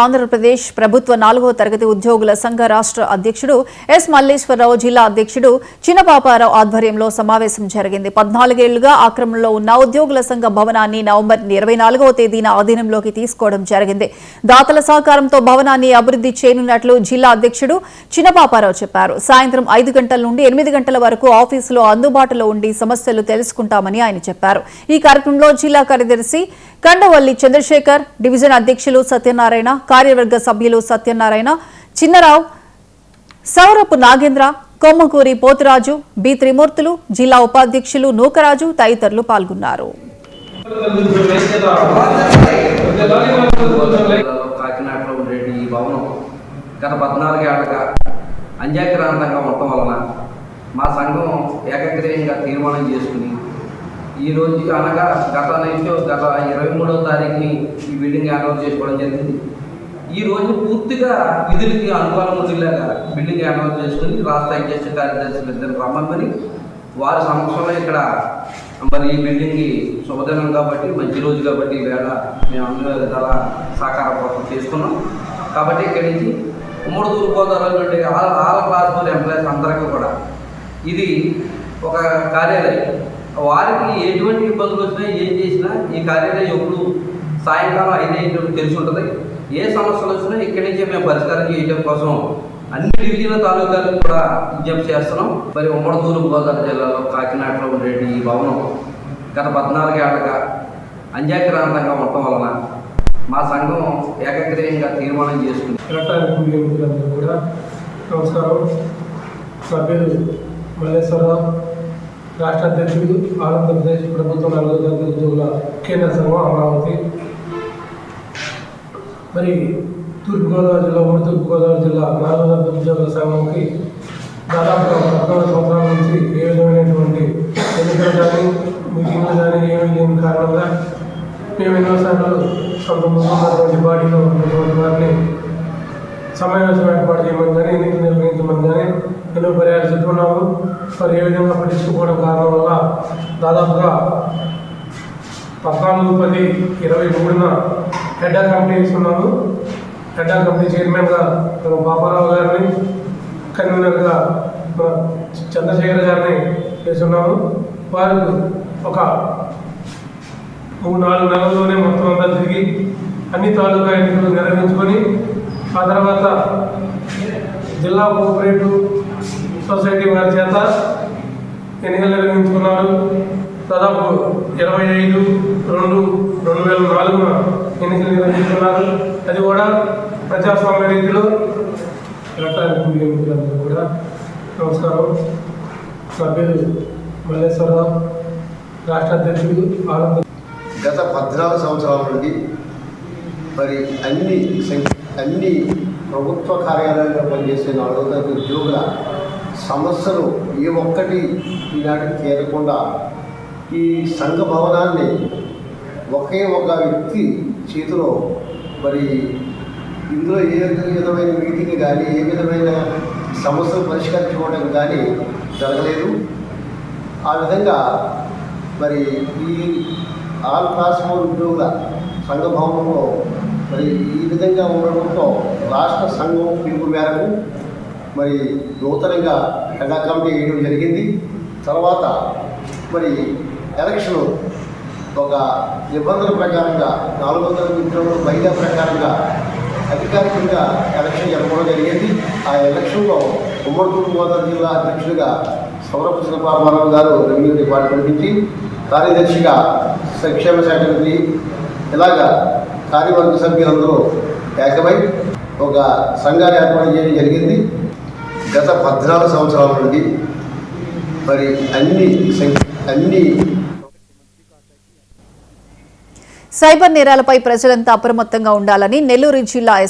ఆంధ్రప్రదేశ్ ప్రభుత్వ 4వ తరగతి ఉద్యోగుల సంఘ రాష్ట్ర అధ్యక్షుడు ఎస్ మల్లేశ్వరరావు, జిల్లా అధ్యక్షుడు చిన్నపాపారావు ఆధ్వర్యంలో సమావేశం జరిగింది. 14 ఏళ్లుగా ఆక్రమణలో ఉన్న ఉద్యోగుల సంఘ భవనాన్ని నవంబర్ 24వ తేదీన ఆధీనంలోకి తీసుకోవడం జరిగింది. దాతల సహకారంతో భవనాన్ని అభివృద్ధి చేయనున్నట్లు జిల్లా అధ్యక్షుడు చిన్నపాపారావు చెప్పారు. సాయంత్రం 5 గంటల నుండి 8 గంటల వరకు ఆఫీసులో అందుబాటులో ఉండి సమస్యలు తెలుసుకుంటామని ఆయన చెప్పారు. ఈ కార్యక్రమంలో జిల్లా కార్యదర్శి కండవల్లి చంద్రశేఖర్, డివిజన్ అధ్యక్షులు సత్యనారాయణ, కార్యవర్గ సభ్యులు సత్యనారాయణ, చిన్నరావు, సౌరపు నాగేంద్ర, కొమ్మకూరి పోతురాజు, బి త్రిమూర్తులు, జిల్లా ఉపాధ్యక్షులు నూకరాజు తదితరులు పాల్గొన్నారు. కాకినాడలో ఉండే ఈ భవనం గత 14 ఏళ్లుగా అంజాక్రాంతంగా ఉండటం వలన మా సంఘం ఏకగ్రీయంగా తీర్మానం చేసుకుని ఈ రోజు అనగా గత 23వ తారీఖుని ఈ బిల్డింగ్ హ్యాండ్ ఓవర్ చేసుకోవడం జరిగింది. ఈ రోజు పూర్తిగా విధులకి అనుకూలం ఉండేలాగా బిల్డింగ్ హ్యాండ్ ఓవర్ చేసుకుని రాష్ట్ర అధ్యక్ష కార్యదర్శులు ఇద్దరు రమ్మని వారి సమక్షంలో ఇక్కడ మరి ఈ బిల్డింగ్కి శుభదినం కాబట్టి మంచి రోజు కాబట్టి ఈవేళ మేము అన్ని విధాల సహకారం కోసం చేసుకున్నాం. కాబట్టి ఇక్కడి నుంచి ఉమ్మడి తూర్పుగోదావరి నుండి ఆల్ క్లాస్ 4 ఎంప్లాయీస్ అందరికీ కూడా ఇది ఒక కార్యాలయం. వారికి ఎటువంటి ఇబ్బందులు వచ్చినా ఏం చేసినా ఈ కార్యాలయం ఎప్పుడు సాయంకాలం 5 తెలిసి ఉంటుంది. ఏ సమస్యలు వచ్చినా ఇక్కడి నుంచే మేము పరిష్కారం చేయడం కోసం అన్ని డివిజన్ల తాలూకాలకు కూడా విజ్ఞప్తి చేస్తున్నాం. మరి ఉమ్మడి తూర్పుగోదావరి జిల్లాలో కాకినాడలో ఉండే ఈ భవనం గత 14 ఏళ్లుగా అంజాక్రాంతంగా ఉండటం వలన మా సంఘం ఏకగ్రీయంగా తీర్మానం చేసుకుంది. కూడా నమస్కారం. నా పేరు మల్లేశ్వరరావు, రాష్ట్ర అధ్యక్షుడు ఆంధ్రప్రదేశ్ ప్రభుత్వ 4వ తరగతి ఉద్యోగుల కేంద్ర సంఘం అమరావతి. మరి తూర్పుగోదావరి జిల్లా ఉమ్మడి తూర్పుగోదావరి జిల్లా 4వ తరగతి ఉద్యోగుల సంఘంకి దాదాపుగా 14 సంవత్సరాల నుంచి ఏ విధమైనటువంటి ఎన్నికలు కానీ మీటింగ్లు కానీ ఏమీ లేని కారణంగా మేము ఎన్నోసార్లు కొంత ముందున్నటువంటి బాడీలో ఉన్నటువంటి వారిని సమావేశం ఏర్పాటు చేయమని కానీ ఎన్నికలు నిర్వహించమని కానీ ఎన్నో పర్యాలు చెప్పుకున్నాము. మరి ఏ విధంగా పట్టించుకోవడం కారణం వల్ల దాదాపుగా 14/10/23న హెడ్ కమిటీ వేసుకున్నాము. హెడ్ కమిటీ చైర్మన్గా పాపారావు గారిని, కన్వీనర్గా చంద్రశేఖర్ గారిని వేసుకున్నాము. వారు ఒక 3-4 నెలల్లోనే మొత్తం అంతా తిరిగి అన్ని తాలూకా ఎన్నికలు నిర్వహించుకొని ఆ తర్వాత జిల్లా కోఆపరేటివ్ సొసైటీ వారి చేత ఎన్నికలు నిర్వహించుకున్నారు. దాదాపు 25/2/2004న ఎన్నికలు నిర్వహించుకున్నారు. అది కూడా ప్రజాస్వామ్య రీతిలో. ఎలక్ట్రానిక్ మీడియా మిత్రులందరూ కూడా నమస్కారం. నా పేరు మల్లేశ్వరరావు, రాష్ట్ర అధ్యక్షుడు ఆంధ్రప్రదేశ్. గత 14 సంవత్సరాల నుండి మరి అన్ని ప్రభుత్వ కార్యాలయాల్లో పనిచేసే 4వ తరగతి ఉద్యోగుల సమస్యలు ఏ ఒక్కటి ఈనాటికి తీరకుండా ఈ సంఘ భవనాన్ని ఒకే ఒక వ్యక్తి చేతిలో మరి ఇందులో ఏ విధమైన మీటింగ్ కానీ ఏ విధమైన సమస్యలు పరిష్కరించుకోవడం కానీ జరగలేదు. ఆ విధంగా మరి ఈ ఆల్ క్లాస్ 4 ఉద్యోగుల సంఘ భవనంలో మరి ఈ విధంగా ఉండడంతో రాష్ట్ర సంఘం పిలుపు మేరకు మరి నూతనంగా హెడ్ కమిటీ వేయడం జరిగింది. తర్వాత మరి ఎలక్షన్ ఒక నిబంధనల ప్రకారంగా 4వ తరగతి ఉద్యోగుల బయట ప్రకారంగా అధికారికంగా ఎలక్షన్ జరపడం జరిగింది. ఆ ఎలక్షన్లో ఉమ్మడి తూర్పుగోదావరి జిల్లా అధ్యక్షుడిగా సౌరపు చిన్నపాపారావు గారు రెవెన్యూ డిపార్ట్మెంట్ నుంచి, కార్యదర్శిగా సంక్షేమ శాఖ నుంచి, ఇలాగా కార్యవర్గ సభ్యులందరూ ఏకమై ఒక సంఘాన్ని ఏర్పాటు చేయడం జరిగింది. గత 14 సంవత్సరాల నుండి మరి అన్ని సైబర్ నేరాలపై ప్రజలంతా అప్రమత్తంగా ఉండాలని నెల్లూరు జిల్లా